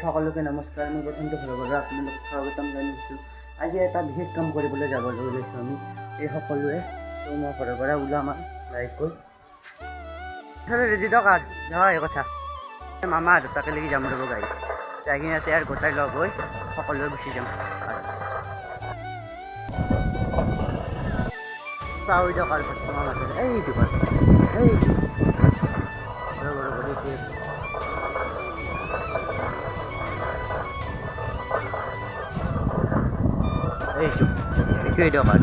সকলোকে নমস্কাৰ। মই প্ৰথমতে ঘৰৰ আপোনালোকক স্বাগতম জনাইছোঁ। আজি এটা বিশেষ কাম কৰিবলৈ যাবলৈ ওলাইছোঁ আমি এই সকলোৱে। তো মই ঘৰৰ পৰা ওলাম আৰু লাহেকৈ ৰেডি টকাৰ নহয় কথা মামা দুটাকে লাগি যাম ৰ'ব গাড়ী যাই কিনে ইয়াতে আৰু গোটাই লগ হৈ সকলোৱে গুচি যাম। চাউল টকাৰ মামা এইটো ঘৰ এইটো এইটোৱেই দোকান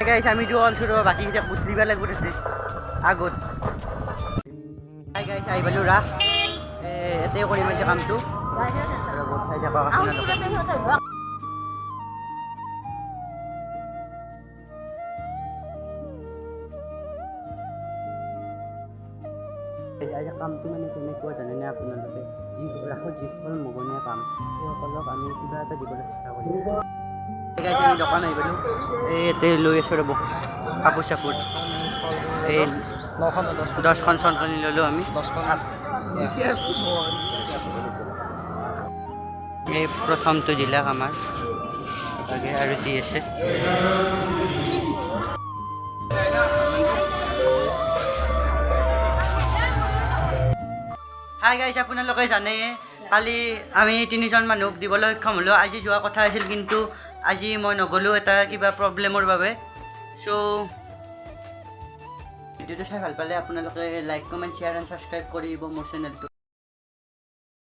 গাইছ আমি অলছো ৰ'বা বাকীকেইটা পুতলিব লাগিব তাতে আগত গাইছ আহি পালোঁ ৰাস এতে কৰিম আজি কামটো চাই থাকক আপোনালোকে। আজি কামটো মানে কেনেকুৱা জানেনে আপোনালোকে ৰাসত যিসকল মগনীয়া কাম সেইসকলক আমি কিবা এটা দিবলৈ চেষ্টা কৰিম। আমি দোকান আহি পালোঁ এই ইয়াতে লৈ আছোঁ ৰ'ব কাপোৰ চাপোৰ এই 10খন চনখনি ল'লোঁ আমি এই প্ৰথমটো জিলাক আমাৰ তাকে আৰু দি আছে হাই গাইছ আপোনালোকে জানে কালি আমি 3জন মানুহক দিবলৈ সক্ষম হ'লোঁ। আজি যোৱা কথা আছিল কিন্তু আজি মই নগ'লোঁ এটা কিবা প্ৰব্লেমৰ বাবে। চ' ভিডিঅ'টো চাই ভাল পালে আপোনালোকে like comment share and subscribe কৰি দিব মোৰ চেনেলটো।